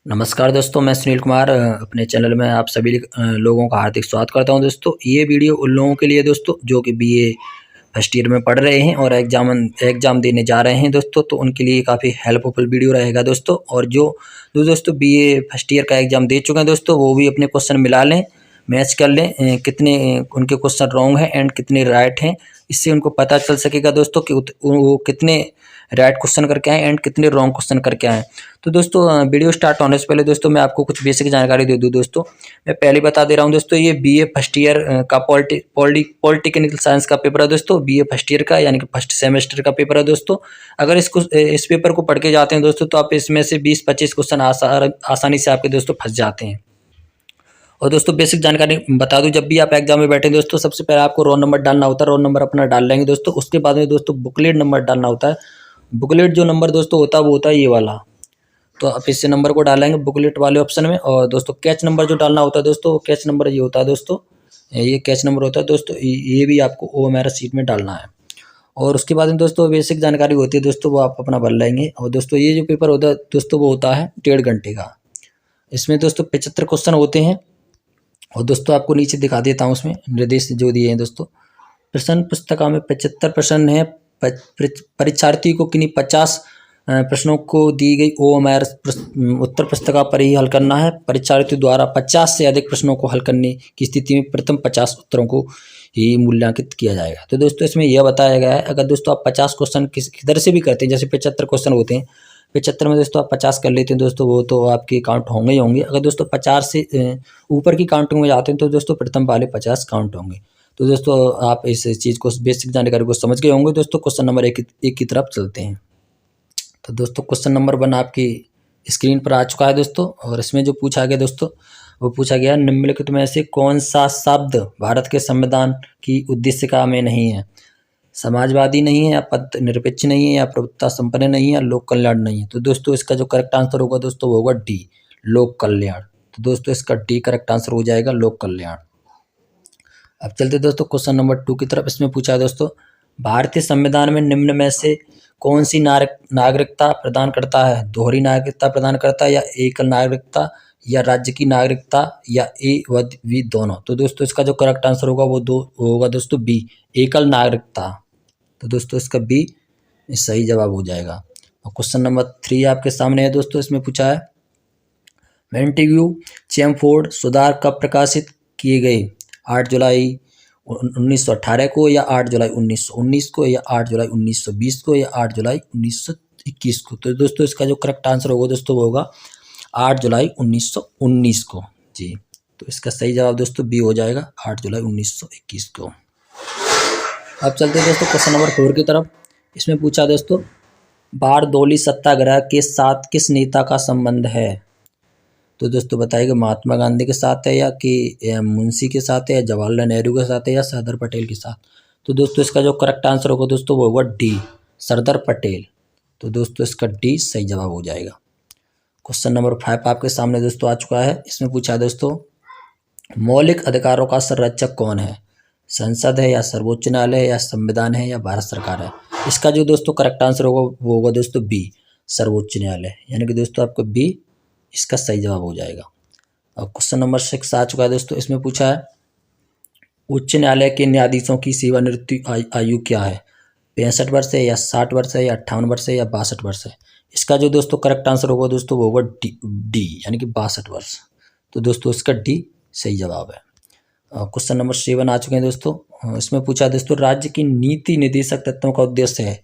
नमस्कार दोस्तों, मैं सुनील कुमार अपने चैनल में आप सभी लोगों का हार्दिक स्वागत करता हूं। दोस्तों, ये वीडियो उन लोगों के लिए दोस्तों जो कि बीए फर्स्ट ईयर में पढ़ रहे हैं और एग्ज़ाम देने जा रहे हैं दोस्तों, तो उनके लिए काफ़ी हेल्पफुल वीडियो रहेगा दोस्तों। और जो दोस्तों बीए फर्स्ट ईयर का एग्ज़ाम दे चुके हैं दोस्तों, वो भी अपने क्वेश्चन मिला लें, मैच कर लें कितने उनके क्वेश्चन रॉन्ग हैं एंड कितने राइट हैं। इससे उनको पता चल सकेगा दोस्तों कि वो कितने राइट क्वेश्चन करके आए एंड कितने रॉन्ग क्वेश्चन करके आए। तो दोस्तों, वीडियो स्टार्ट होने से पहले दोस्तों मैं आपको कुछ बेसिक जानकारी दे दूं। दोस्तों, मैं पहले बता दे रहा हूं दोस्तों, ये बीए फर्स्ट ईयर का पॉलिटिकल साइंस का पेपर है दोस्तों। बीए फर्स्ट ईयर का यानी कि फर्स्ट सेमेस्टर का पेपर है दोस्तों। अगर इस पेपर को पढ़ के जाते हैं दोस्तों, तो आप इसमें से 20-25 क्वेश्चन आसानी से आपके दोस्तों फंस जाते हैं। और दोस्तों, बेसिक जानकारी बता दूं, जब भी आप एग्जाम में बैठे दोस्तों, सबसे पहले आपको रोल नंबर डालना होता है। रोल नंबर अपना डाल लेंगे दोस्तों। उसके बाद में दोस्तों बुकलेट नंबर डालना होता है। बुकलेट जो नंबर दोस्तों होता है वो होता है ये वाला। तो आप इस नंबर को डालेंगे बुकलेट वाले ऑप्शन में। और दोस्तों, कैच नंबर जो डालना होता है दोस्तों, कैच नंबर ये होता है दोस्तों, ये कैच नंबर होता है दोस्तों। ये भी आपको ओएमआर शीट में डालना है। और उसके बाद में दोस्तों बेसिक जानकारी होती है दोस्तों, वो आप अपना भर लेंगे। और दोस्तों, ये जो पेपर होता है दोस्तों, वो होता है 1.5 घंटे का। इसमें दोस्तों 75 क्वेश्चन होते हैं। और दोस्तों, आपको नीचे दिखा देता हूँ उसमें निर्देश जो दिए हैं दोस्तों। प्रश्न पुस्तिका में 75 प्रश्न है। परीक्षार्थी को किन्हीं 50 प्रश्नों को दी गई ओएमआर उत्तर पुस्तिका पर ही हल करना है। परीक्षार्थी द्वारा 50 से अधिक प्रश्नों को हल करने की स्थिति में प्रथम 50 उत्तरों को ही मूल्यांकित किया जाएगा। तो दोस्तों, इसमें यह बताया गया है, अगर दोस्तों आप 50 क्वेश्चन किधर से भी करते हैं, जैसे 75 क्वेश्चन होते हैं, 75 में दोस्तों आप 50 कर लेते हैं दोस्तों, वो तो आपके काउंट होंगे ही होंगे। अगर दोस्तों 50 से ऊपर की काउंटिंग में जाते हैं तो दोस्तों प्रथम वाले 50 काउंट होंगे। तो दोस्तों, आप इस चीज़ को, बेसिक जानकारी को समझ गए होंगे दोस्तों। क्वेश्चन नंबर एक की तरफ चलते हैं। तो दोस्तों, क्वेश्चन नंबर 1 आपकी स्क्रीन पर आ चुका है दोस्तों। और इसमें जो पूछा गया दोस्तों, वो पूछा गया, निम्नलिखित में से कौन सा शब्द भारत के संविधान की उद्देशिका में नहीं है? समाजवादी नहीं है, या पद निरपेक्ष नहीं है, या प्रभुत्व संपन्न नहीं है, या लोक कल्याण नहीं है। तो दोस्तों, इसका जो करेक्ट आंसर होगा दोस्तों, वो होगा डी, लोक कल्याण। तो दोस्तों, इसका डी करेक्ट आंसर हो जाएगा, लोक कल्याण। अब चलते दोस्तों क्वेश्चन नंबर 2 की तरफ। इसमें पूछा है दोस्तों, भारतीय संविधान में निम्न में से कौन सी नागरिकता प्रदान करता है? दोहरी नागरिकता प्रदान करता है, या एकल नागरिकता, या राज्य की नागरिकता, या ए व बी दोनों? तो दोस्तों, इसका जो करेक्ट आंसर होगा वो होगा दोस्तों बी, एकल नागरिकता। तो दोस्तों, इसका बी सही जवाब हो जाएगा। और क्वेश्चन नंबर 3 आपके सामने है दोस्तों। इसमें पूछा है, मॉन्टेग्यू चैमफोर्ड सुधार कब प्रकाशित किए गए? 8 जुलाई 1918 को, या 8 जुलाई 1919 को, या 8 जुलाई 1920 को, या 8 जुलाई 1921 को? तो दोस्तों, इसका जो करेक्ट आंसर होगा दोस्तों, वो होगा 8 जुलाई 1919 को जी। तो इसका सही जवाब दोस्तों बी हो जाएगा, 8 जुलाई 1921 को। अब चलते हैं दोस्तों क्वेश्चन नंबर 4 की तरफ। इसमें पूछा दोस्तों, बारदोली सत्याग्रह के साथ किस नेता का संबंध है? तो दोस्तों बताइएगा, महात्मा गांधी के साथ है, या मुंशी के साथ है, या जवाहरलाल नेहरू के साथ है, या सरदार पटेल के साथ? तो दोस्तों, इसका जो करेक्ट आंसर होगा दोस्तों, वो होगा डी, सरदार पटेल। तो दोस्तों, इसका डी सही जवाब हो जाएगा। क्वेश्चन नंबर 5 आपके सामने दोस्तों आ चुका है। इसमें पूछा है दोस्तों, मौलिक अधिकारों का संरक्षक कौन है? संसद है, या सर्वोच्च न्यायालय है, या संविधान है, या भारत सरकार है? इसका जो दोस्तों करेक्ट आंसर होगा वो होगा दोस्तों बी, सर्वोच्च न्यायालय। यानी कि दोस्तों आपको बी इसका सही जवाब हो जाएगा। अब क्वेश्चन नंबर 6 आ चुका है दोस्तों। इसमें पूछा है, उच्च न्यायालय के न्यायाधीशों की सेवानिवृत्ति आयु क्या है? 65 वर्ष है, या 60 वर्ष है, या 58 वर्ष है, या 62 वर्ष है? इसका जो दोस्तों करेक्ट आंसर होगा दोस्तों, वो होगा डी यानी कि 62 वर्ष। तो दोस्तों, इसका डी सही जवाब है। क्वेश्चन नंबर 7 आ चुके हैं दोस्तों। इसमें पूछा है दोस्तों, राज्य की नीति निर्देशक तत्वों का उद्देश्य है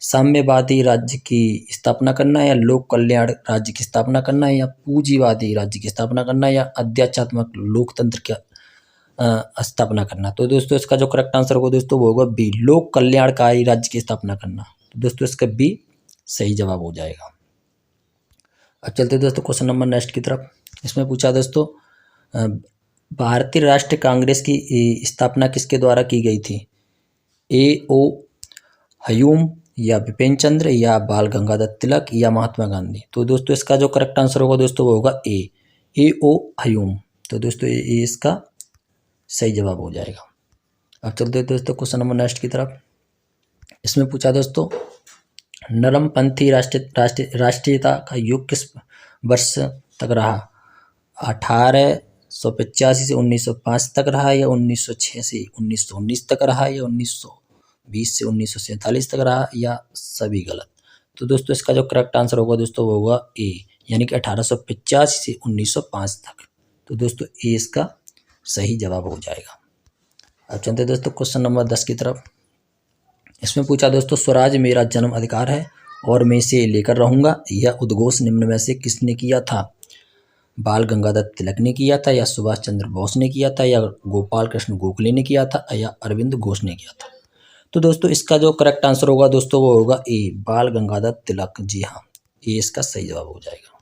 साम्यवादी राज्य की स्थापना करना, या लोक कल्याण राज्य की स्थापना करना, या पूंजीवादी राज्य की स्थापना करना, या अध्यात्मक लोकतंत्र की स्थापना करना? तो दोस्तों, इसका जो करेक्ट आंसर होगा दोस्तों, वो होगा बी, लोक कल्याणकारी राज्य की स्थापना करना। तो दोस्तों, इसका बी सही जवाब हो जाएगा। अब चलते दोस्तों क्वेश्चन नंबर नेक्स्ट की तरफ। इसमें पूछा दोस्तों, भारतीय राष्ट्रीय कांग्रेस की स्थापना किसके द्वारा की गई थी? ए ओ हयूम, या बिपिन चंद्र, या बाल गंगाधर तिलक, या महात्मा गांधी? तो दोस्तों, इसका जो करेक्ट आंसर होगा दोस्तों, वो होगा ए ओ हयूम। तो दोस्तों, ये इसका सही जवाब हो जाएगा। अब चलते हैं दोस्तों क्वेश्चन नंबर नेक्स्ट की तरफ। इसमें पूछा दोस्तों, नरमपंथी राष्ट्रीयता का युग किस वर्ष तक रहा, 1885 से 1905 तक रहा, या 1906 से 1919 तक रहा, या 1920 से 1947 तक रहा, या सभी गलत। तो दोस्तों इसका जो करेक्ट आंसर होगा दोस्तों वो होगा ए, यानी कि 1885 से 1905 तक। तो दोस्तों ए इसका सही जवाब हो जाएगा। अब चलते दोस्तों क्वेश्चन नंबर 10 की तरफ। इसमें पूछा दोस्तों, स्वराज मेरा जन्म अधिकार है और मैं इसे लेकर रहूंगा, यह उद्घोष निम्न में से किसने किया था? बाल गंगाधर तिलक ने किया था, या सुभाष चंद्र बोस ने किया था, या गोपाल कृष्ण गोखले ने किया था, या अरविंद घोष ने किया था? तो दोस्तों इसका जो करेक्ट आंसर होगा दोस्तों वो होगा ए, बाल गंगाधर तिलक। जी हाँ, ये इसका सही जवाब हो जाएगा।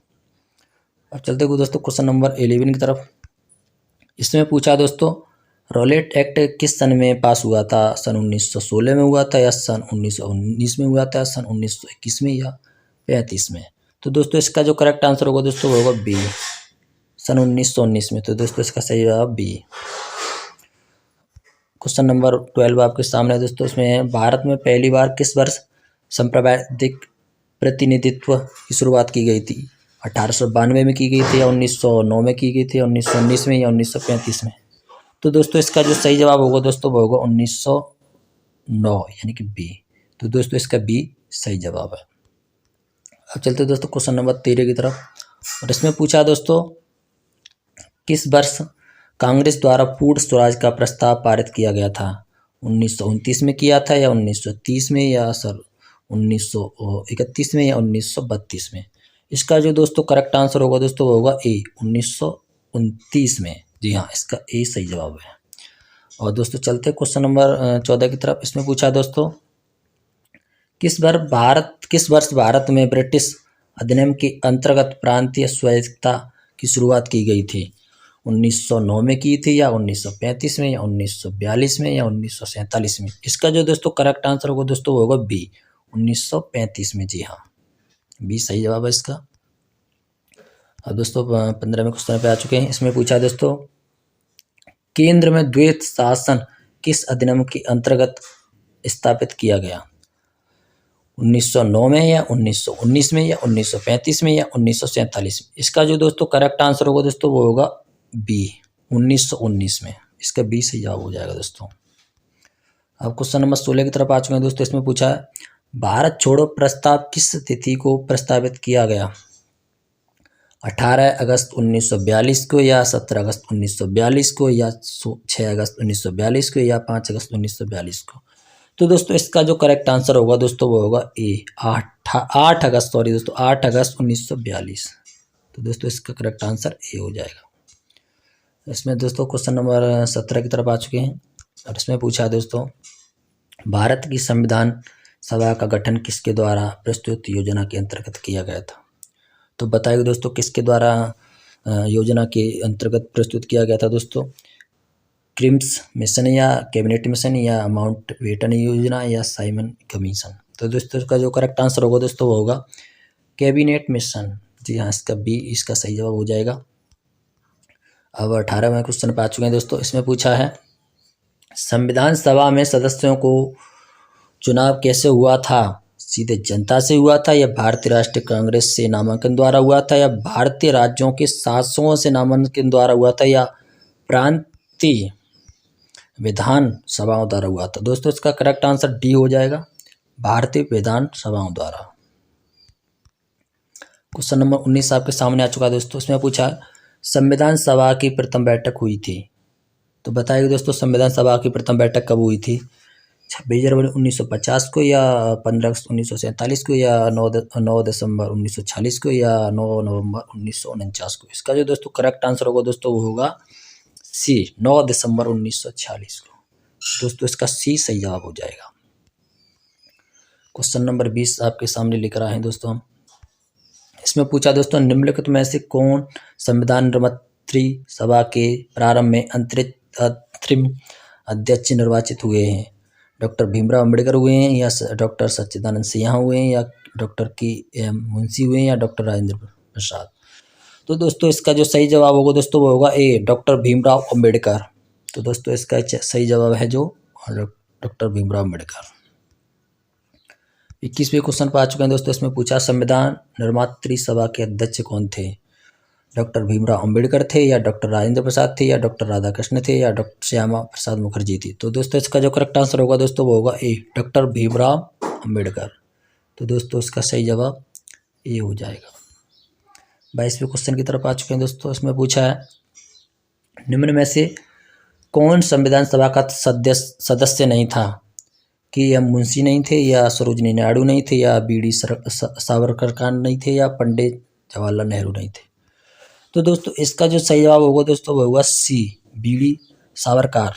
अब चलते हुए दोस्तों क्वेश्चन नंबर 11 की तरफ। इसमें पूछा दोस्तों, रॉलेट एक्ट किस सन में पास हुआ था? सन 1916 में हुआ था, या सन 1919 में हुआ था, सन 1921 में, या 35 में? तो दोस्तों इसका जो करेक्ट आंसर होगा दोस्तों वो होगा बी, सन 1919 में। तो दोस्तों इसका सही जवाब बी। क्वेश्चन नंबर 12 आपके सामने है दोस्तों। इसमें भारत में पहली बार किस वर्ष सांप्रदायिक प्रतिनिधित्व की शुरुआत की गई थी? 1892 में की गई थी, या 1909 में की गई थी, 1919 में, या 1935 में? तो दोस्तों इसका जो सही जवाब होगा दोस्तों वो होगा 1909, यानी कि बी। तो दोस्तों इसका बी सही जवाब है। अब चलते दोस्तों क्वेश्चन नंबर 13 की तरफ। और इसमें पूछा दोस्तों, किस वर्ष कांग्रेस द्वारा पूर्ण स्वराज का प्रस्ताव पारित किया गया था? 1929 में किया था, या 1930 में, या सर 1931 में, या 1932 में? इसका जो दोस्तों करेक्ट आंसर होगा दोस्तों वो होगा ए, 1929 में। जी हाँ, इसका ए सही जवाब है। और दोस्तों चलते क्वेश्चन नंबर 14 की तरफ। इसमें पूछा दोस्तों, किस वर्ष भारत में ब्रिटिश अधिनियम के अंतर्गत प्रांतीय स्वायत्तता की शुरुआत की गई थी? 1909 में की थी, या 1935 में, या 1942 में, या 1947 में? इसका जो दोस्तों करेक्ट आंसर होगा दोस्तों वो होगा बी, 1935 में। जी हाँ, बी सही जवाब है इसका। अब दोस्तों 15वें क्वेश्चन पे आ चुके हैं। इसमें पूछा दोस्तों, केंद्र में द्वैत शासन किस अधिनियम के अंतर्गत स्थापित किया गया? 1909 में, या 1919 में, या 1935 में, या 1947 में? इसका जो दोस्तों करेक्ट आंसर होगा दोस्तों वो होगा बी, 1919 में। इसका बी सही जवाब हो जाएगा दोस्तों। अब क्वेश्चन नंबर 16 की तरफ आ चुके हैं दोस्तों। इसमें पूछा है, भारत छोड़ो प्रस्ताव किस तिथि को प्रस्तावित किया गया? 18 अगस्त 1942 को, या 17 अगस्त 1942 को, या 6 अगस्त 1942 को, या 5 अगस्त 1942 को? तो दोस्तों इसका जो करेक्ट आंसर होगा दोस्तों वो होगा ए, 8 अगस्त 1942। तो दोस्तों इसका करेक्ट आंसर ए हो जाएगा। इसमें दोस्तों क्वेश्चन नंबर 17 की तरफ आ चुके हैं। और इसमें पूछा है दोस्तों, भारत की संविधान सभा का गठन किसके द्वारा प्रस्तुत योजना के अंतर्गत किया गया था? तो बताइए दोस्तों किसके द्वारा योजना के अंतर्गत प्रस्तुत किया गया था दोस्तों? क्रिम्स मिशन, या कैबिनेट मिशन, या माउंट बेटन योजना, या साइमन कमीशन? तो दोस्तों इसका जो करेक्ट आंसर होगा दोस्तों वो होगा कैबिनेट मिशन। जी हाँ, इसका बी इसका सही जवाब हो जाएगा। अब 18वें क्वेश्चन पे आ चुके हैं दोस्तों। इसमें पूछा है, संविधान सभा में सदस्यों को चुनाव कैसे हुआ था? सीधे जनता से हुआ था, या भारतीय राष्ट्रीय कांग्रेस से नामांकन द्वारा हुआ था, या भारतीय राज्यों के शासकों से नामांकन द्वारा हुआ था, या प्रांतीय विधान सभाओं द्वारा हुआ था? दोस्तों इसका करेक्ट आंसर डी हो जाएगा, भारतीय विधान सभाओं द्वारा। क्वेश्चन नंबर 19 आपके सामने आ चुका है दोस्तों। इसमें पूछा, संविधान सभा की प्रथम बैठक हुई थी। तो बताइए दोस्तों संविधान सभा की प्रथम बैठक कब हुई थी? 26 जनवरी 1950 को, या 15 अगस्त 1947 को, या 9 दिसंबर 1946 को, या 9 नवंबर 1949 को? इसका जो दोस्तों करेक्ट आंसर होगा दोस्तों वो होगा सी, 9 दिसंबर 1946 को। दोस्तों इसका सी सही जवाब हो जाएगा। क्वेश्चन नंबर 20 आपके सामने लेकर आए हैं दोस्तों हम। इसमें पूछा दोस्तों, निम्नलिखित में से कौन संविधान निर्मात्री सभा के प्रारंभ में अंतरिम अध्यक्ष निर्वाचित हुए हैं? डॉक्टर भीमराव अम्बेडकर हुए हैं, या डॉक्टर सच्चिदानंद सिन्हा हुए हैं, या डॉक्टर के एम मुंशी हुए हैं, या डॉक्टर राजेंद्र प्रसाद? तो दोस्तों इसका जो सही जवाब होगा दोस्तों वो होगा ए, डॉक्टर भीमराव अम्बेडकर। तो दोस्तों इसका सही जवाब है जो डॉक्टर भीमराव अम्बेडकर। 21वें क्वेश्चन पर आ चुके हैं दोस्तों। इसमें पूछा, संविधान निर्मात्री सभा के अध्यक्ष कौन थे? डॉक्टर भीमराव अंबेडकर थे या डॉक्टर राजेंद्र प्रसाद थे या डॉक्टर राधाकृष्ण थे या डॉक्टर श्यामा प्रसाद मुखर्जी थी। तो दोस्तों इसका जो करेक्ट आंसर होगा दोस्तों वो होगा ए, डॉक्टर भीमराव अंबेडकर। तो दोस्तों इसका सही जवाब ए हो जाएगा। 22वें क्वेश्चन की तरफ आ चुके हैं दोस्तों। इसमें पूछा है निम्न में से कौन संविधान सभा का सदस्य नहीं था? कि या मुंशी नहीं थे या सरोजिनी नायडू नहीं थे या बीडी सावरकर खान नहीं थे या पंडित जवाहरलाल नेहरू नहीं थे। तो दोस्तों इसका जो सही जवाब होगा दोस्तों वो होगा सी, बीडी सावरकर।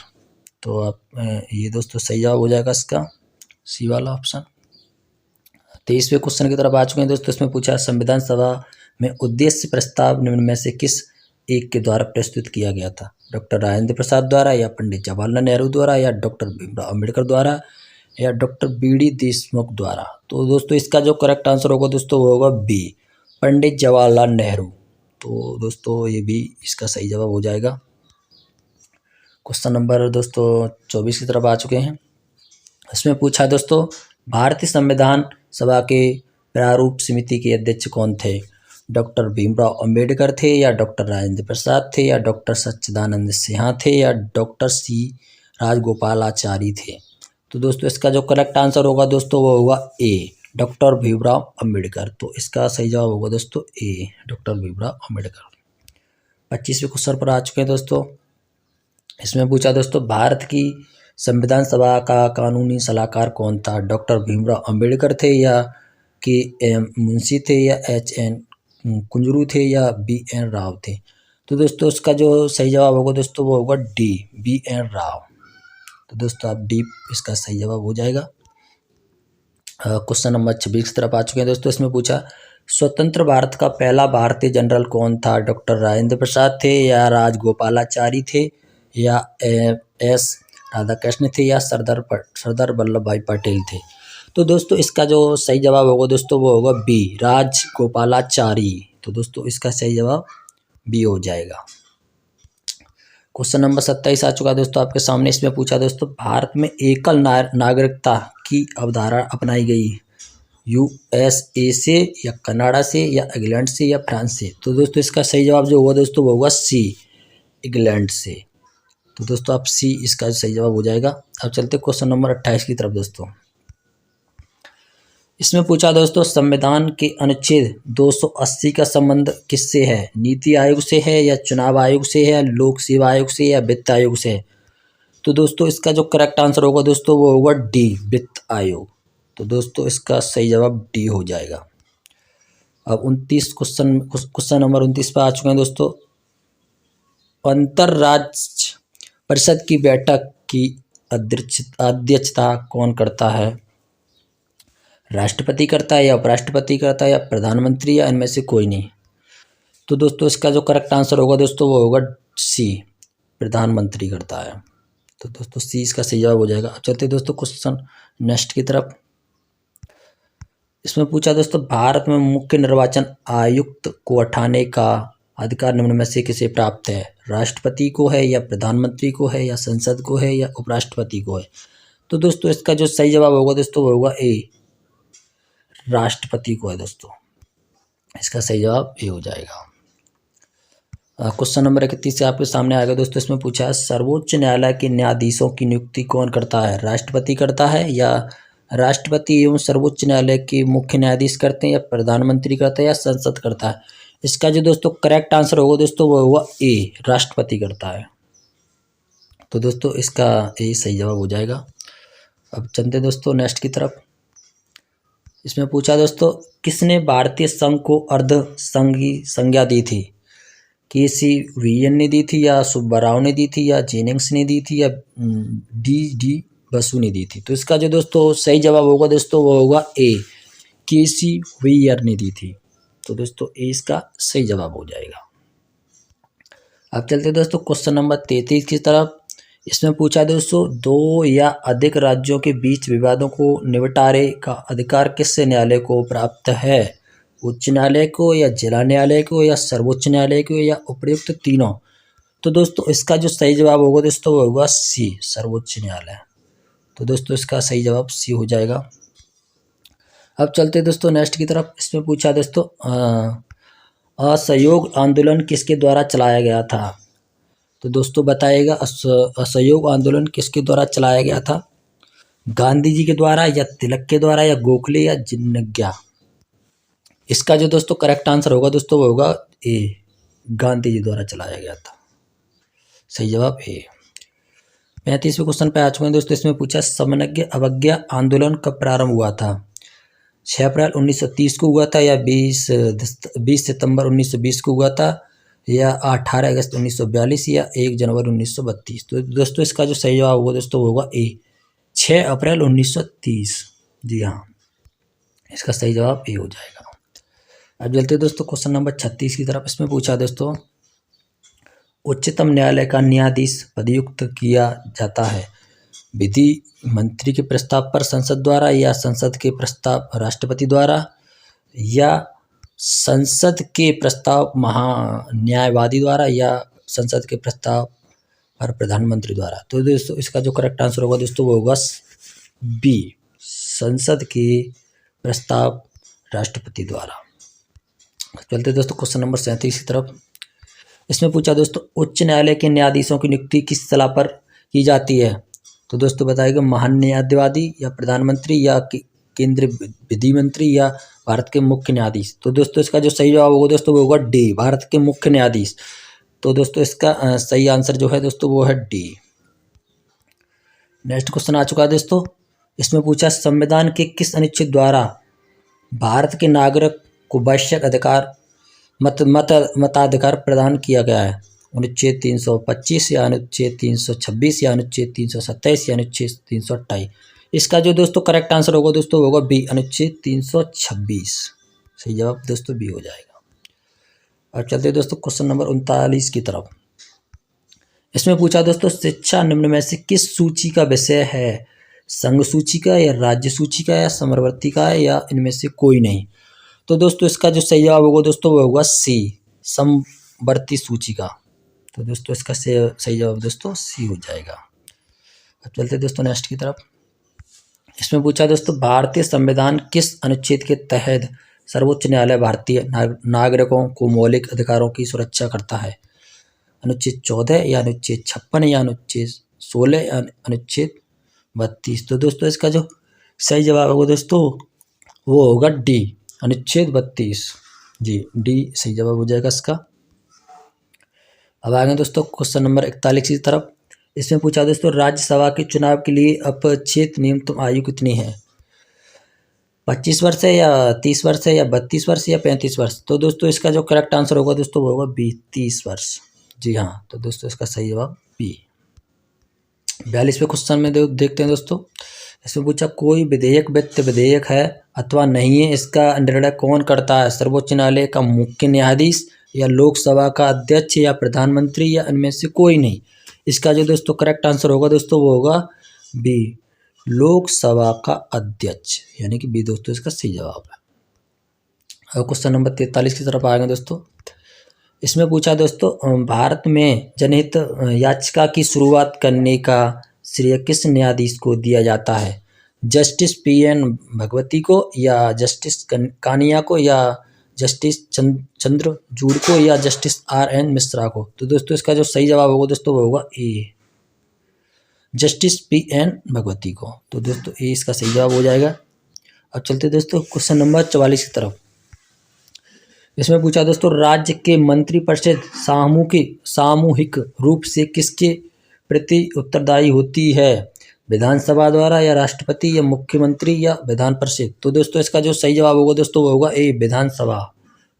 तो आप ये दोस्तों सही जवाब हो जाएगा इसका सी वाला ऑप्शन। 23वें क्वेश्चन की तरफ आ चुके हैं दोस्तों। इसमें पूछा संविधान सभा में उद्देश्य प्रस्ताव निम्न में से किस एक के द्वारा प्रस्तुत किया गया था? डॉक्टर राजेंद्र प्रसाद द्वारा या पंडित जवाहरलाल नेहरू द्वारा या डॉक्टर भीमराव अंबेडकर द्वारा या डॉक्टर बीडी देशमुख द्वारा। तो दोस्तों इसका जो करेक्ट आंसर होगा दोस्तों वो होगा बी, पंडित जवाहरलाल नेहरू। तो दोस्तों ये भी इसका सही जवाब हो जाएगा। क्वेश्चन नंबर दोस्तों 24 की तरफ आ चुके हैं। इसमें पूछा दोस्तों भारतीय संविधान सभा के प्रारूप समिति के अध्यक्ष कौन थे? डॉक्टर भीमराव अंबेडकर थे या डॉक्टर राजेंद्र प्रसाद थे या डॉक्टर सच्चिदानंद सिन्हा थे या डॉक्टर सी राजगोपालाचारी थे। तो दोस्तों इसका जो करेक्ट आंसर होगा दोस्तों वो होगा ए, डॉक्टर भीमराव अंबेडकर। तो इसका सही जवाब होगा दोस्तों ए, डॉक्टर भीमराव अंबेडकर। 25वें क्वेश्चन पर आ चुके हैं दोस्तों। इसमें पूछा दोस्तों भारत की संविधान सभा का कानूनी सलाहकार कौन था? डॉक्टर भीमराव अंबेडकर थे या के एम मुंशी थे या एच एन कुंजरू थे या बी एन राव थे। तो दोस्तों इसका जो सही जवाब होगा दोस्तों वो होगा डी, बी एन राव। तो दोस्तों आप डी इसका सही जवाब हो जाएगा। क्वेश्चन नंबर 26 की तरफ आ चुके हैं दोस्तों। इसमें पूछा स्वतंत्र भारत का पहला भारतीय जनरल कौन था? डॉक्टर राजेंद्र प्रसाद थे या राजगोपालाचारी थे या एस राधाकृष्ण थे या सरदार वल्लभ भाई पटेल थे। तो दोस्तों इसका जो सही जवाब होगा दोस्तों वो होगा बी, राजगोपालाचारी। तो दोस्तों इसका सही जवाब बी हो जाएगा। क्वेश्चन नंबर 27 आ चुका है दोस्तों आपके सामने। इसमें पूछा दोस्तों भारत में एकल नागरिकता की अवधारणा अपनाई गई यूएसए से या कनाडा से या इंग्लैंड से या फ्रांस से। तो दोस्तों इसका सही जवाब जो होगा दोस्तों वो होगा सी, इंग्लैंड से। तो दोस्तों आप सी इसका सही जवाब हो जाएगा। अब चलते क्वेश्चन नंबर 28 की तरफ दोस्तों। इसमें पूछा दोस्तों संविधान के अनुच्छेद 280 का संबंध किससे है? नीति आयोग से है या चुनाव आयोग से है या लोक सेवा आयोग से या वित्त आयोग से है। तो दोस्तों इसका जो करेक्ट आंसर होगा दोस्तों वो होगा डी, वित्त आयोग। तो दोस्तों इसका सही जवाब डी हो जाएगा। अब 29 क्वेश्चन नंबर 29 पर आ चुके हैं दोस्तों। अंतरराज्य परिषद की बैठक की अध्यक्षता कौन करता है? राष्ट्रपति करता है या उपराष्ट्रपति करता है या प्रधानमंत्री या इनमें से कोई नहीं। तो दोस्तों इसका जो करेक्ट आंसर होगा दोस्तों वो होगा सी, प्रधानमंत्री करता है। तो दोस्तों सी इसका सही जवाब हो जाएगा। अब चलते दोस्तों क्वेश्चन नेक्स्ट की तरफ। इसमें पूछा दोस्तों भारत में मुख्य निर्वाचन आयुक्त को हटाने का अधिकार निम्न में से किसे प्राप्त है? राष्ट्रपति को है या प्रधानमंत्री को है या संसद को है या उपराष्ट्रपति को है। तो दोस्तों इसका जो सही जवाब होगा दोस्तों वो होगा ए, राष्ट्रपति को है दोस्तों। इसका सही जवाब ए हो जाएगा। क्वेश्चन नंबर 31 से आपके सामने आएगा दोस्तों। इसमें पूछा है सर्वोच्च न्यायालय के न्यायाधीशों की नियुक्ति कौन करता है? राष्ट्रपति करता है या राष्ट्रपति एवं सर्वोच्च न्यायालय के मुख्य न्यायाधीश करते हैं या प्रधानमंत्री करता है या संसद करता है। इसका जो दोस्तों करेक्ट आंसर होगा दोस्तों वो होगा ए, राष्ट्रपति करता है। तो दोस्तों इसका ए सही जवाब हो जाएगा। अब चलते दोस्तों नेक्स्ट की तरफ। इसमें पूछा दोस्तों किसने भारतीय संघ को अर्ध संघी संज्ञा दी थी? केसी वियन ने दी थी या सुब्बाराव ने दी थी या जेनिंग्स ने दी थी या डी बसु ने दी थी। तो इसका जो दोस्तों सही जवाब होगा दोस्तों वो होगा ए, केसी वियर ने दी थी। तो दोस्तों ए इसका सही जवाब हो जाएगा। अब चलते दोस्तों क्वेश्चन नंबर 33 की तरफ। इसमें पूछा दोस्तों दो या अधिक राज्यों के बीच विवादों को निपटारे का अधिकार किस न्यायालय को प्राप्त है? उच्च न्यायालय को या जिला न्यायालय को या सर्वोच्च न्यायालय को या उपयुक्त तीनों। तो दोस्तों इसका जो सही जवाब होगा दोस्तों वो होगा सी, सर्वोच्च न्यायालय। तो दोस्तों इसका सही जवाब सी हो जाएगा। अब चलते दोस्तों नेक्स्ट की तरफ। इसमें पूछा दोस्तों असहयोग आंदोलन किसके द्वारा चलाया गया था? तो दोस्तों बताइएगा, असहयोग आंदोलन किसके द्वारा चलाया गया था? गांधी जी के द्वारा या तिलक के द्वारा या गोखले या जिन्नज्ञा? इसका जो दोस्तों करेक्ट आंसर होगा दोस्तों वो होगा ए, गांधी जी द्वारा चलाया गया था। सही जवाब ए। 35वें क्वेश्चन पे आ चुके हैं दोस्तों। इसमें पूछा समन्वय अवज्ञा आंदोलन कब प्रारंभ हुआ था? 6 अप्रैल 1930 को हुआ था या 20 सितंबर 1920 को हुआ था या 18 अगस्त 1942 या 1 जनवरी 1932? तो दोस्तों इसका जो सही जवाब होगा दोस्तों वो होगा ए, 6 अप्रैल 1930। जी हाँ, इसका सही जवाब ए हो जाएगा। अब चलते दोस्तों क्वेश्चन नंबर 36 की तरफ। इसमें पूछा दोस्तों उच्चतम न्यायालय का न्यायाधीश पदयुक्त किया जाता है विधि मंत्री के प्रस्ताव पर संसद द्वारा या संसद के प्रस्ताव राष्ट्रपति द्वारा या संसद के प्रस्ताव महान्यायवादी द्वारा या संसद के प्रस्ताव पर प्रधानमंत्री द्वारा? तो दोस्तों इसका जो करेक्ट आंसर होगा दोस्तों वो होगा बी, संसद के प्रस्ताव राष्ट्रपति द्वारा। चलते दोस्तों क्वेश्चन नंबर 37 की तरफ। इसमें पूछा दोस्तों उच्च न्यायालय के न्यायाधीशों की नियुक्ति किस सलाह पर की जाती है? तो दोस्तों बताइएगा, महान्यायवादी या प्रधानमंत्री या केंद्रीय विधि मंत्री या भारत के मुख्य न्यायाधीश? तो दोस्तों इसका जो सही जवाब होगा दोस्तों वो होगा डी, भारत के मुख्य न्यायाधीश। तो दोस्तों इसका सही आंसर जो है दोस्तों वो है डी। नेक्स्ट क्वेश्चन आ चुका है दोस्तों। इसमें पूछा संविधान के किस अनुच्छेद द्वारा भारत के नागरिक को वैश्विक अधिकार मताधिकार प्रदान किया गया है? अनुच्छेद 325 या अनुच्छेद 326 या अनुच्छेद 327 या अनुच्छेद 328? इसका जो दोस्तों करेक्ट आंसर होगा दोस्तों होगा बी, अनुच्छेद 326। सही जवाब दोस्तों बी हो जाएगा। अब चलते हैं दोस्तों क्वेश्चन नंबर 39 की तरफ। इसमें पूछा दोस्तों शिक्षा निम्न में से किस सूची का विषय है? संघ सूची का या राज्य सूची का या समवर्ती का है या इनमें से कोई नहीं? तो दोस्तों इसका जो सही जवाब होगा दोस्तों वो होगा सी, समवर्ती सूची का। तो दोस्तों इसका सही जवाब दोस्तों सी हो जाएगा। अब चलते दोस्तों नेक्स्ट की तरफ। इसमें पूछा दोस्तों भारतीय संविधान किस अनुच्छेद के तहत सर्वोच्च न्यायालय भारतीय नागरिकों को मौलिक अधिकारों की सुरक्षा करता है? अनुच्छेद 14 या अनुच्छेद 56 या अनुच्छेद 16 या अनुच्छेद 32? तो दोस्तों इसका जो सही जवाब होगा दोस्तों वो होगा डी, अनुच्छेद 32। जी डी सही जवाब हो जाएगा इसका। अब आगे दोस्तों क्वेश्चन नंबर 41 की तरफ। इसमें पूछा दोस्तों राज्यसभा के चुनाव के लिए अपेक्षित न्यूनतम आयु कितनी है? 25 वर्ष है या 30 वर्ष है या 32 वर्ष या 35 वर्ष? तो दोस्तों इसका जो करेक्ट आंसर होगा दोस्तों वो होगा बी, 30 वर्ष। जी हाँ, तो दोस्तों इसका सही जवाब बी। 42वें क्वेश्चन में देखते हैं दोस्तों। इसमें पूछा कोई विधेयक वित्त विधेयक है अथवा नहीं है, इसका निर्णय कौन करता है? सर्वोच्च न्यायालय का मुख्य न्यायाधीश या लोकसभा का अध्यक्ष या प्रधानमंत्री या इनमें से कोई नहीं? इसका जो दोस्तों करेक्ट आंसर होगा दोस्तों वो होगा बी, लोकसभा का अध्यक्ष, यानी कि बी दोस्तों इसका सही जवाब है। अब क्वेश्चन नंबर 43 की तरफ आएंगे दोस्तों। इसमें पूछा दोस्तों भारत में जनहित याचिका की शुरुआत करने का श्रेय किस न्यायाधीश को दिया जाता है? जस्टिस PN भगवती को या जस्टिस कानिया को या जस्टिस चंद्रचूड़ को या जस्टिस RN मिश्रा को? तो दोस्तों इसका जो सही जवाब होगा दोस्तों वो होगा ए, जस्टिस PN भगवती को। तो दोस्तों ए इसका सही जवाब हो जाएगा। अब चलते दोस्तों क्वेश्चन नंबर 44 की तरफ। इसमें पूछा दोस्तों राज्य के मंत्रिपरिषद सामूहिक रूप से किसके प्रति उत्तरदायी होती है? विधानसभा द्वारा या राष्ट्रपति या मुख्यमंत्री या विधान परिषद? तो दोस्तों इसका जो सही जवाब होगा दोस्तों वो होगा ए, विधानसभा।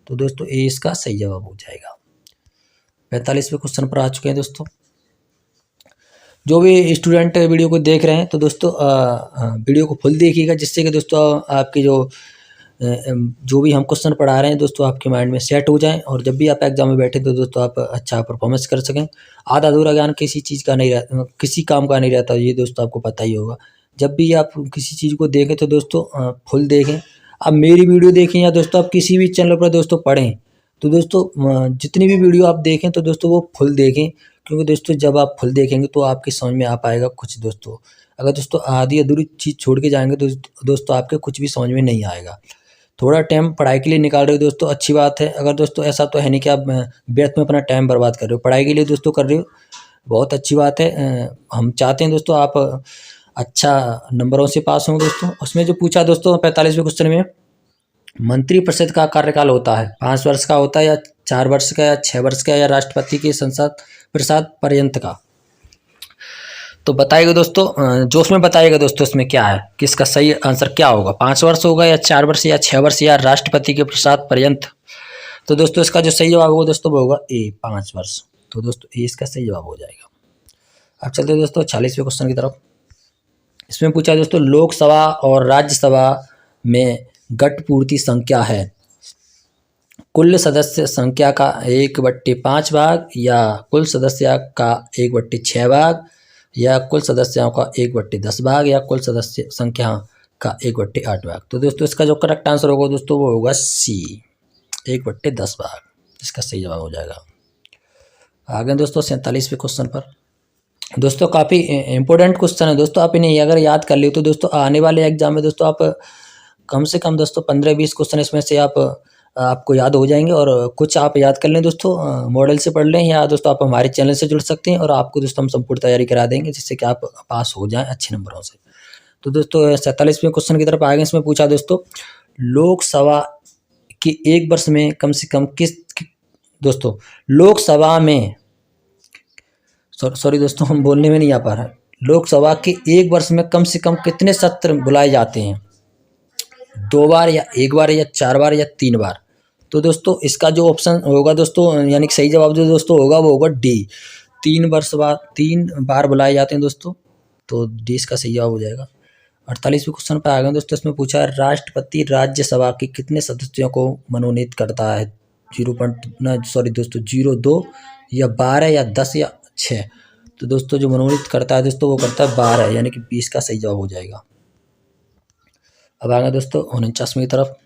तो दोस्तों ए इसका सही जवाब हो जाएगा। 45वें क्वेश्चन पर आ चुके हैं दोस्तों। जो भी स्टूडेंट वीडियो को देख रहे हैं तो दोस्तों वीडियो को फुल देखिएगा, जिससे कि दोस्तों आपकी जो भी हम क्वेश्चन पढ़ा रहे हैं दोस्तों आपके माइंड में सेट हो जाएं और जब भी आप एग्जाम में बैठे तो दोस्तों आप अच्छा परफॉर्मेंस कर सकें। आधा अधूरा ज्ञान किसी चीज़ का नहीं रहता, किसी काम का नहीं रहता, ये दोस्तों आपको पता ही होगा। जब भी आप किसी चीज़ को देखें तो दोस्तों फुल देखें। आप मेरी वीडियो देखें या दोस्तों आप किसी भी चैनल पर दोस्तों पढ़ें तो दोस्तों जितनी भी वीडियो आप देखें तो दोस्तों वो फुल देखें, क्योंकि दोस्तों जब आप फुल देखेंगे तो आपके समझ में आ पाएगा कुछ दोस्तों। अगर दोस्तों आधी अधूरी चीज़ छोड़ के जाएंगे तो दोस्तों आपके कुछ भी समझ में नहीं आएगा। थोड़ा टाइम पढ़ाई के लिए निकाल रहे हो दोस्तों, अच्छी बात है। अगर दोस्तों ऐसा तो है नहीं कि आप व्यर्थ में अपना टाइम बर्बाद कर रहे हो, पढ़ाई के लिए दोस्तों कर रहे हो, बहुत अच्छी बात है। हम चाहते हैं दोस्तों आप अच्छा नंबरों से पास हों दोस्तों। उसमें जो पूछा दोस्तों 45वें क्वेश्चन में, मंत्रिपरिषद का कार्यकाल होता है 5 वर्ष का होता है, या 4 वर्ष का, या 6 वर्ष का, या राष्ट्रपति के संसद प्रसाद पर्यंत का। तो बताइएगा दोस्तों, जो उसमें बताइएगा दोस्तों इसमें क्या है, किसका सही आंसर क्या होगा, 5 वर्ष होगा, या 4 वर्ष, या 6 वर्ष, या राष्ट्रपति के प्रसाद पर्यंत। तो दोस्तों इसका जो सही जवाब होगा दोस्तों वो होगा ए, 5 वर्ष। तो दोस्तों ए इसका सही जवाब हो जाएगा। अब चलते हैं दोस्तों 46वें क्वेश्चन की तरफ। इसमें पूछा है दोस्तों, लोकसभा और राज्यसभा में गठपूर्ति संख्या है कुल सदस्य संख्या का 1/5 भाग, या कुल सदस्य का 1/6 भाग, या कुल सदस्यों का 1/10 भाग, या कुल सदस्य संख्या का 1/8 भाग। तो दोस्तों इसका जो करेक्ट आंसर होगा दोस्तों वो होगा सी, 1/10 भाग, इसका सही जवाब हो जाएगा। आगे दोस्तों 47वें क्वेश्चन पर। दोस्तों काफ़ी इंपॉर्टेंट क्वेश्चन है दोस्तों, आप इन्हें अगर याद कर लियो तो दोस्तों आने वाले एग्जाम में दोस्तों आप कम से कम दोस्तों 15-20 क्वेश्चन इसमें से आपको याद हो जाएंगे। और कुछ आप याद कर लें दोस्तों, मॉडल से पढ़ लें, या दोस्तों आप हमारे चैनल से जुड़ सकते हैं, और आपको दोस्तों हम संपूर्ण तैयारी करा देंगे जिससे कि आप पास हो जाएं अच्छे नंबरों से। तो दोस्तों 47वें क्वेश्चन की तरफ आगे। इसमें पूछा दोस्तों, लोकसभा के एक वर्ष में कम से कम दोस्तों लोकसभा में सॉरी दोस्तों हम बोलने में नहीं आ पा रहा है, लोकसभा के एक वर्ष में कम से कम कितने सत्र बुलाए जाते हैं, 2 बार, या 1 बार, या 4 बार, या 3 बार। तो दोस्तों इसका जो ऑप्शन होगा दोस्तों, यानी कि सही जवाब जो दोस्तों होगा वो होगा डी, 3 बार बुलाए जाते हैं दोस्तों। तो डी इसका सही जवाब हो जाएगा। 48वें क्वेश्चन पर आ गए दोस्तों। इसमें पूछा है, राष्ट्रपति राज्यसभा के कितने सदस्यों को मनोनीत करता है, 0.2, या 12, या 10, या 6। तो दोस्तों जो मनोनीत करता है दोस्तों वो करता है 12, यानी कि 20 का सही जवाब हो जाएगा। अब आगे दोस्तों 49वीं तरफ।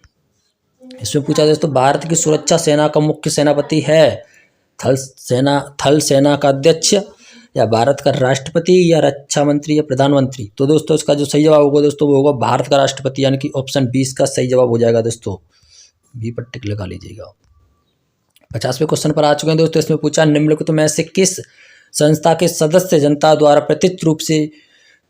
इसमें पूछा दोस्तों, भारत की सुरक्षा सेना का मुख्य सेनापति है थल सेना का अध्यक्ष, या भारत का राष्ट्रपति, या रक्षा मंत्री, या प्रधानमंत्री। तो दोस्तों इसका जो सही जवाब होगा दोस्तों वो होगा भारत का राष्ट्रपति, यानी कि ऑप्शन 20 का सही जवाब हो जाएगा दोस्तों, बी पर टिक लगा लीजिएगा। 50वें क्वेश्चन पर आ चुके हैं दोस्तों। इसमें पूछा, निम्नलिखित में से किस संस्था के सदस्य जनता द्वारा प्रत्यक्ष रूप से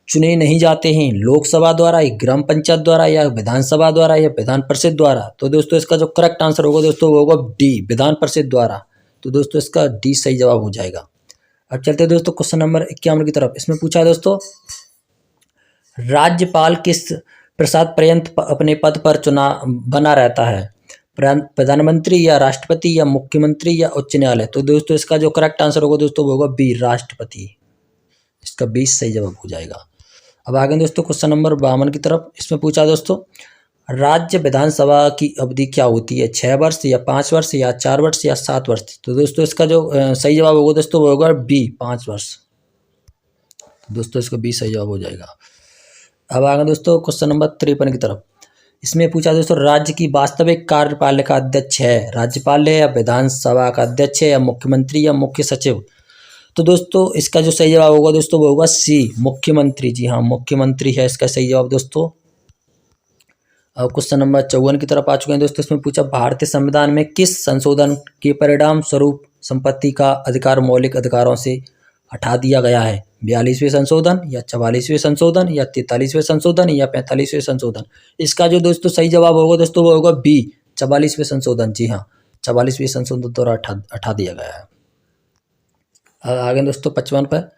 चुने नहीं जाते हैं, लोकसभा द्वारा, या ग्राम पंचायत द्वारा, या विधानसभा द्वारा, या विधान परिषद द्वारा। तो दोस्तों इसका जो करेक्ट आंसर होगा दोस्तों वो होगा डी, विधान परिषद द्वारा। तो दोस्तों इसका डी सही जवाब हो जाएगा। अब चलते हैं दोस्तों क्वेश्चन नंबर 51 की तरफ। इसमें पूछा है दोस्तों, राज्यपाल किस प्रसाद पर्यंत अपने पद पर बना रहता है, प्रधानमंत्री, या राष्ट्रपति, या मुख्यमंत्री, या उच्च न्यायालय। तो दोस्तों इसका जो करेक्ट आंसर होगा दोस्तों वो होगा बी, राष्ट्रपति, इसका 20 सही जवाब हो जाएगा। अब आगे दोस्तों क्वेश्चन नंबर 52 की तरफ। इसमें पूछा दोस्तों, राज्य विधानसभा की अवधि क्या होती है, 6 वर्ष, या 5 वर्ष, या 4 वर्ष, या 7 वर्ष। तो दोस्तों इसका जो सही जवाब होगा दोस्तों वो होगा बी, 5 वर्ष। दोस्तों इसका बी सही जवाब हो जाएगा। अब आगे दोस्तों क्वेश्चन नंबर 53 की तरफ। इसमें पूछा दोस्तों, राज्य की वास्तविक कार्यपालिका अध्यक्ष है राज्यपाल है, या विधानसभा का अध्यक्ष है, या मुख्यमंत्री, या मुख्य सचिव। तो दोस्तों इसका जो सही जवाब होगा दोस्तों वो होगा सी, मुख्यमंत्री। जी हाँ, मुख्यमंत्री है इसका सही जवाब दोस्तों। अब क्वेश्चन नंबर 54 की तरफ आ चुके हैं दोस्तों। इसमें पूछा, भारतीय संविधान में किस संशोधन के परिणाम स्वरूप संपत्ति का अधिकार मौलिक अधिकारों से हटा दिया गया है, 42वें संशोधन, या 44वें संशोधन, या 43वें संशोधन, या 45वें संशोधन। इसका जो दोस्तों सही जवाब होगा दोस्तों वो होगा बी, 44वें संशोधन। जी हाँ, 44वें संशोधन द्वारा हटा दिया गया है। आगे दोस्तों 55 पर।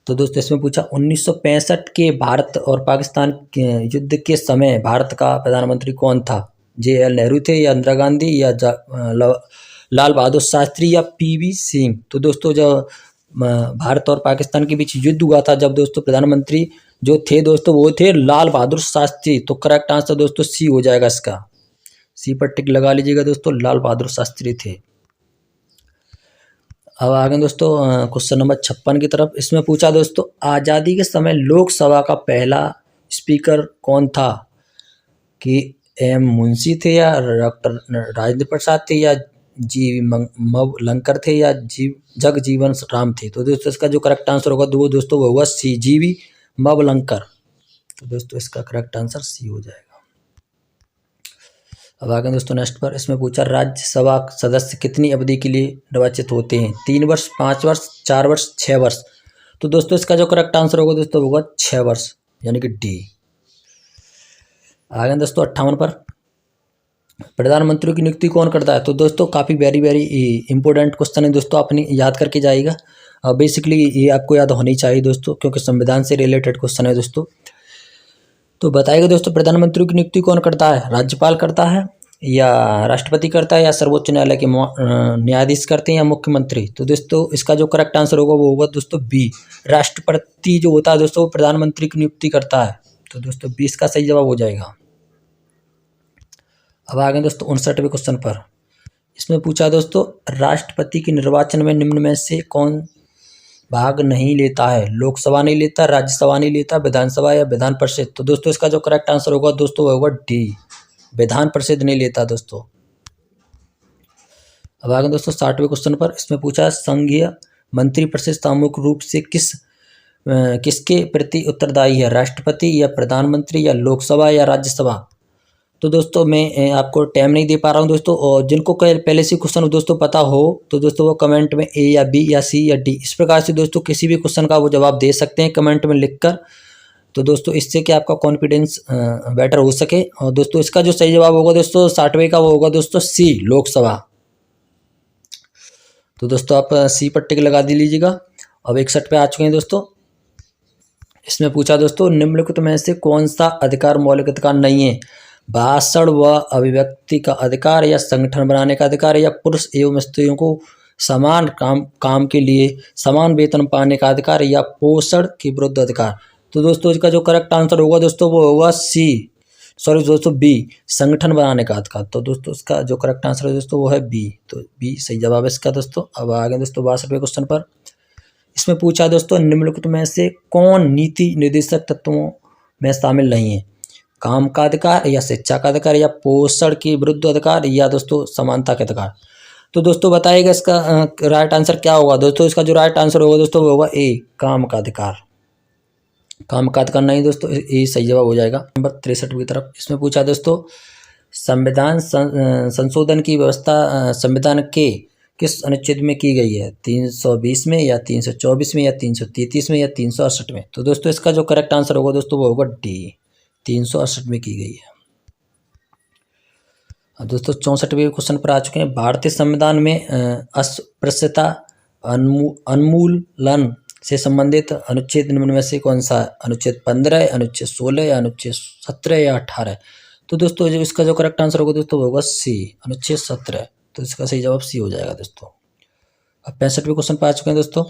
तो दोस्तों इसमें पूछा, 1965 के भारत और पाकिस्तान के युद्ध के समय भारत का प्रधानमंत्री कौन था, JL नेहरू थे, या इंदिरा गांधी, या लाल बहादुर शास्त्री, या PV सिंह। तो दोस्तों जब भारत और पाकिस्तान के बीच युद्ध हुआ था, जब दोस्तों प्रधानमंत्री जो थे दोस्तों वो थे लाल बहादुर शास्त्री। तो करेक्ट आंसर दोस्तों सी हो जाएगा, इसका सी पर टिक लगा लीजिएगा दोस्तों, लाल बहादुर शास्त्री थे। अब आगे दोस्तों क्वेश्चन नंबर 56 की तरफ। इसमें पूछा दोस्तों, आज़ादी के समय लोकसभा का पहला स्पीकर कौन था, कि M मुंशी थे, या डॉक्टर राजेंद्र प्रसाद थे, या मवलंकर थे, या जगजीवन राम थे। तो दोस्तों इसका जो करेक्ट आंसर होगा दोस्तों वो होगा सी, GV मवलंकर। तो दोस्तों इसका करेक्ट आंसर सी हो जाएगा। अब आगे दोस्तों नेक्स्ट पर, इसमें पूछा राज्यसभा सदस्य कितनी अवधि के लिए निर्वाचित होते हैं? 3 वर्ष, 5 वर्ष, 4 वर्ष, 6 वर्ष। तो दोस्तों इसका जो करेक्ट आंसर होगा दोस्तों होगा 6 वर्ष, यानी कि डी। आगे दोस्तों 58 पर, प्रधानमंत्री की नियुक्ति कौन करता है? तो दोस्तों काफ़ी वेरी वेरी इंपॉर्टेंट क्वेश्चन है दोस्तों, अपनी याद करके जाइएगा। बेसिकली ये आपको याद होनी चाहिए दोस्तों, क्योंकि संविधान से रिलेटेड क्वेश्चन है दोस्तों। तो बताइएगा दोस्तों, प्रधानमंत्री की नियुक्ति कौन करता है? राज्यपाल करता है, या राष्ट्रपति करता है, या सर्वोच्च न्यायालय के न्यायाधीश करते हैं, या मुख्यमंत्री? तो दोस्तों इसका जो करेक्ट आंसर होगा वो होगा दोस्तों बी, राष्ट्रपति जो होता है दोस्तों वो प्रधानमंत्री की नियुक्ति करता है। तो दोस्तों 20 का सही जवाब हो जाएगा। अब आ गए दोस्तों 59वें क्वेश्चन पर। इसमें पूछा दोस्तों, राष्ट्रपति के निर्वाचन में निम्न में से कौन भाग नहीं लेता है? लोकसभा नहीं लेता, राज्यसभा नहीं लेता, विधानसभा या विधान परिषद? तो दोस्तों इसका जो करेक्ट आंसर होगा दोस्तों वो होगा डी, विधान परिषद नहीं लेता दोस्तों। अब आगे दोस्तों 60वें क्वेश्चन पर। इसमें पूछा, संघीय मंत्रिपरिषद सामूहिक रूप से किसके प्रति उत्तरदायी है? राष्ट्रपति, या प्रधानमंत्री, या लोकसभा, या राज्यसभा? तो दोस्तों मैं आपको टाइम नहीं दे पा रहा हूँ दोस्तों, और जिनको पहले से क्वेश्चन दोस्तों पता हो तो दोस्तों वो कमेंट में ए या बी या सी या डी इस प्रकार से दोस्तों किसी भी क्वेश्चन का वो जवाब दे सकते हैं कमेंट में लिखकर। तो दोस्तों इससे कि आपका कॉन्फिडेंस बेटर हो सके। और दोस्तों इसका जो सही जवाब होगा दोस्तों 60वें का वो होगा दोस्तों सी, लोकसभा। तो दोस्तों आप सी पर टिक लगा लीजिएगा। अब 61 पे आ चुके हैं दोस्तों। इसमें पूछा दोस्तों, निम्नलिखित में से कौन सा अधिकार मौलिक अधिकार नहीं है? भाषण व अभिव्यक्ति का अधिकार, या संगठन बनाने का अधिकार, या पुरुष एवं स्त्रियों को समान काम के लिए समान वेतन पाने का अधिकार, या पोषण के विरुद्ध अधिकार? तो दोस्तों इसका जो करेक्ट आंसर होगा दोस्तों वो होगा दोस्तों बी, संगठन बनाने का अधिकार। तो दोस्तों इसका जो करेक्ट आंसर है दोस्तों वो है बी, तो बी सही जवाब है इसका दोस्तों। अब आगे दोस्तों 62वें क्वेश्चन पर। इसमें पूछा दोस्तों, निम्नलिखित में से कौन नीति निर्देशक तत्वों में शामिल नहीं है? काम का अधिकार, या शिक्षा का अधिकार, या पोषण के विरुद्ध अधिकार, या दोस्तों समानता का अधिकार? तो दोस्तों बताइएगा इसका राइट आंसर क्या होगा? दोस्तों इसका जो राइट आंसर होगा दोस्तों वो होगा ए, काम का अधिकार। काम का अधिकार नहीं दोस्तों, ए सही जवाब हो जाएगा। नंबर 63 की तरफ। इसमें पूछा दोस्तों, संविधान संशोधन की व्यवस्था संविधान के किस अनुच्छेद में की गई है? 320 में, या 324 में, या 333 में, या 368 में? तो दोस्तों इसका जो करेक्ट आंसर होगा दोस्तों वो होगा डी, 368 में की गई है। अब दोस्तों 64वें क्वेश्चन पर आ चुके हैं। भारतीय संविधान में अस्पृश्यता उन्मूलन से संबंधित अनुच्छेद निम्न में से कौन सा है? अनुच्छेद 15, अनुच्छेद 16, या अनुच्छेद 17, या 18? तो दोस्तों जो इसका जो करेक्ट आंसर होगा दोस्तों वो होगा सी, अनुच्छेद 17। तो इसका सही जवाब सी हो जाएगा दोस्तों। अब 65वें क्वेश्चन पर आ चुके हैं दोस्तों।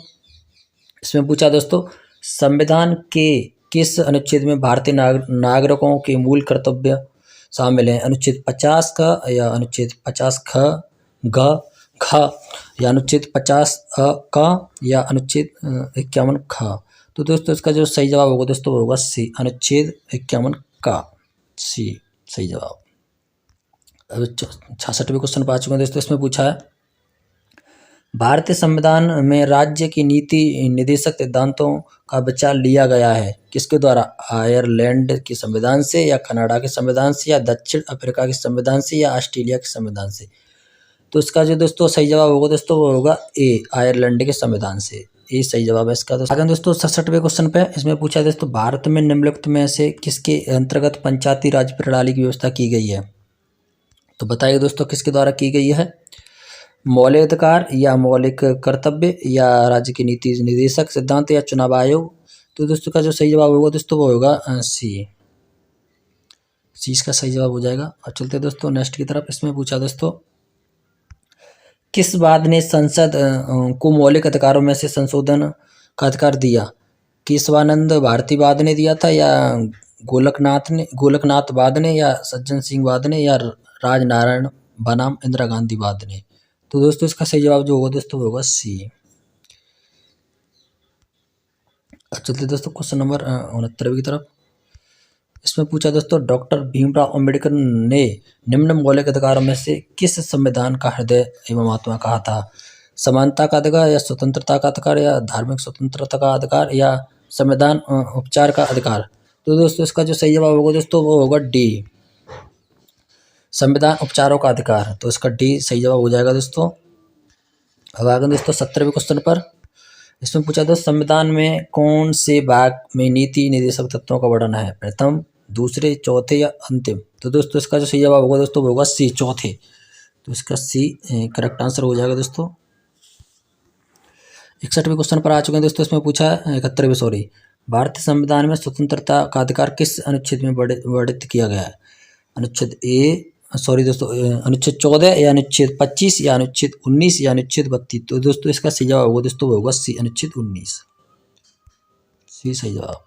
इसमें पूछा दोस्तों, संविधान के किस अनुच्छेद में भारतीय नागरिकों के मूल कर्तव्य शामिल हैं? अनुच्छेद 50 का, या अनुच्छेद 50 ख, या अनुच्छेद 50 का, या अनुच्छेद 51 ख? तो दोस्तों इसका जो सही जवाब होगा दोस्तों वो होगा सी, अनुच्छेद 51 का, सी सही जवाब। अब 66वें क्वेश्चन पर आ चुके हैं दोस्तों। इसमें पूछा है, भारतीय संविधान में राज्य की नीति निर्देशक सिद्धांतों का विचार लिया गया है किसके द्वारा? आयरलैंड के संविधान से, या कनाडा के संविधान से, या दक्षिण अफ्रीका के संविधान से, या ऑस्ट्रेलिया के संविधान से? तो इसका जो दोस्तों सही जवाब होगा दोस्तों वो होगा ए, आयरलैंड के संविधान से। ये सही जवाब है इसका दोस्तों। आगे दोस्तों 67वें क्वेश्चन पे। इसमें पूछा दोस्तों, भारत में निम्नलिखित में से किसके अंतर्गत पंचायती राज प्रणाली की व्यवस्था की गई है? तो बताइए दोस्तों किसके द्वारा की गई है? मौलिक अधिकार, या मौलिक कर्तव्य, या राज्य की नीति निर्देशक सिद्धांत, या चुनाव आयोग? तो दोस्तों का जो सही जवाब होगा दोस्तों वो होगा सी, इसका सही जवाब हो जाएगा। और चलते दोस्तों नेक्स्ट की तरफ। इसमें पूछा दोस्तों, किस वाद ने संसद को मौलिक अधिकारों में से संशोधन का अधिकार दिया? केशवानंद भारतीवाद ने दिया था, या गोलकनाथ वाद ने, या सज्जन सिंह वाद ने, या राजनारायण बनाम इंदिरा गांधी वाद ने? तो दोस्तों इसका सही जवाब जो होगा दोस्तों होगा सी। चलते दोस्तों क्वेश्चन नंबर 69 की तरफ। इसमें पूछा दोस्तों, डॉक्टर भीमराव अंबेडकर ने निम्न मौलिक अधिकारों में से किस संविधान का हृदय एवं आत्मा कहा था? समानता का अधिकार, या स्वतंत्रता का अधिकार, या धार्मिक स्वतंत्रता का अधिकार, या संविधान उपचार का अधिकार? तो दोस्तों इसका जो सही जवाब होगा दोस्तों वो होगा डी, संविधान उपचारों का अधिकार, तो इसका डी सही जवाब हो जाएगा दोस्तों। अब आगे दोस्तों 17वें क्वेश्चन पर। इसमें पूछा था संविधान में कौन से भाग में नीति निर्देशक तत्वों का वर्णन है, प्रथम, दूसरे, चौथे या अंतिम। तो दोस्तों इसका जो सही जवाब होगा दोस्तों वो होगा सी, चौथे। तो इसका सी करेक्ट आंसर हो जाएगा दोस्तों। 61वें क्वेश्चन पर आ चुके हैं दोस्तों। इसमें पूछा है 71वें सॉरी, भारतीय संविधान में स्वतंत्रता का अधिकार किस अनुच्छेद में वर्णित किया गया है, अनुच्छेद अनुच्छेद 14 या अनुच्छेद 25 या अनुच्छेद 19 या अनुच्छेद 32। तो दोस्तों इसका सही जवाब होगा दोस्तों वो होगा सी, अनुच्छेद 19, सी सही जवाब।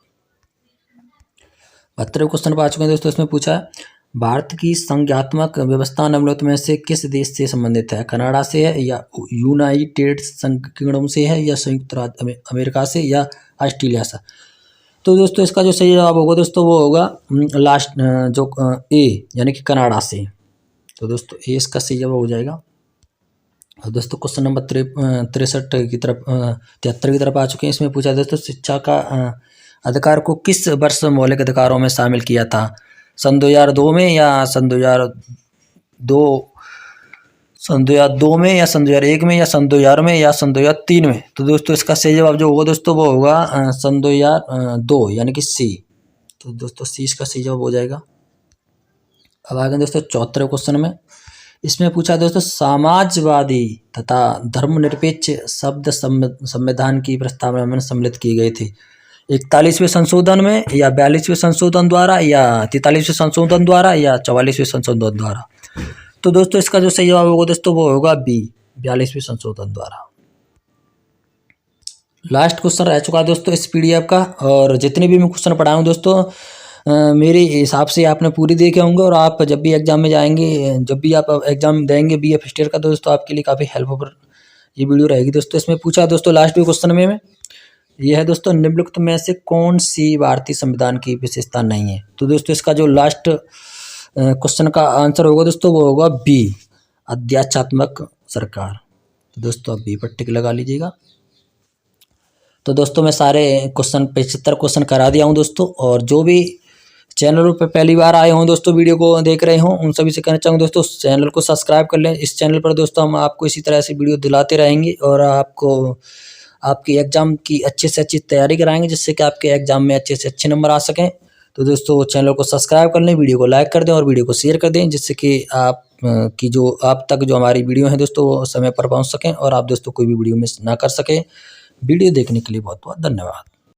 72वें क्वेश्चन पर आ चुके हैं दोस्तों। इसमें पूछा है भारत की संघात्मक व्यवस्था निम्नलिखित में से किस देश से संबंधित है, कनाडा से है या यूनाइटेड किंगडम से है या संयुक्त राज्य अमेरिका से या ऑस्ट्रेलिया से। तो दोस्तों इसका जो सही जवाब होगा दोस्तों वो होगा लास्ट जो ए यानी कि कनाडा से। तो दोस्तों ए इसका सही जवाब हो जाएगा। और दोस्तों क्वेश्चन नंबर 63 की तरफ 73 की तरफ आ चुके हैं। इसमें पूछा दोस्तों शिक्षा का अधिकार को किस वर्ष मौलिक अधिकारों में शामिल किया था, सन 2002 में या सन 2002 में या सन 2001 में या सन 2000 में या सन 2003 में। तो दोस्तों इसका सही जवाब जो होगा दोस्तों वो होगा सन 2002 यानी कि सी। तो दोस्तों सी इसका सही जवाब हो जाएगा। अब आगे दोस्तों 74वें क्वेश्चन में। इसमें पूछा दोस्तों समाजवादी तथा धर्मनिरपेक्ष शब्द संविधान की प्रस्तावना में सम्मिलित किए गए थे, 41वें संशोधन में या 42वें संशोधन द्वारा या 43वें संशोधन द्वारा या 44वें संशोधन द्वारा। तो दोस्तों इसका जो सही जवाब होगा दोस्तों वो होगा बी, 42वें संशोधन द्वारा। लास्ट क्वेश्चन रह चुका है दोस्तों इस पीडीएफ का, और जितने भी मैं क्वेश्चन पढ़ाया हूँ दोस्तों मेरे हिसाब से आपने पूरी देखे होंगे, और आप जब भी एग्जाम में जाएंगे, जब भी आप एग्जाम देंगे बीए फर्स्ट ईयर का, तो दोस्तों आपके लिए काफ़ी हेल्पफुल ये वीडियो रहेगी दोस्तों। इसमें पूछा दोस्तों लास्ट भी क्वेश्चन में यह है दोस्तों निम्नलिखित में से कौन सी भारतीय संविधान की विशेषता नहीं है। तो दोस्तों इसका जो लास्ट क्वेश्चन का आंसर होगा दोस्तों वो होगा बी, अध्याचात्मक सरकार। तो दोस्तों आप बी पर टिक लगा लीजिएगा। तो दोस्तों मैं सारे 75 क्वेश्चन करा दिया हूँ दोस्तों, और जो भी चैनल पर पहली बार आए हों दोस्तों वीडियो को देख रहे हों उन सभी से कहना चाहूँगा दोस्तों चैनल को सब्सक्राइब कर लें। इस चैनल पर दोस्तों हम आपको इसी तरह से वीडियो दिलाते रहेंगे और आपको आपकी एग्ज़ाम की अच्छे से अच्छी तैयारी कराएंगे, जिससे कि आपके एग्ज़ाम में अच्छे से अच्छे नंबर आ सकें। तो दोस्तों चैनल को सब्सक्राइब कर लें, वीडियो को लाइक कर दें और वीडियो को शेयर कर दें, जिससे कि आप तक जो हमारी वीडियो है दोस्तों वो समय पर पहुँच सकें और आप दोस्तों कोई भी वीडियो मिस ना कर सकें। वीडियो देखने के लिए बहुत बहुत धन्यवाद।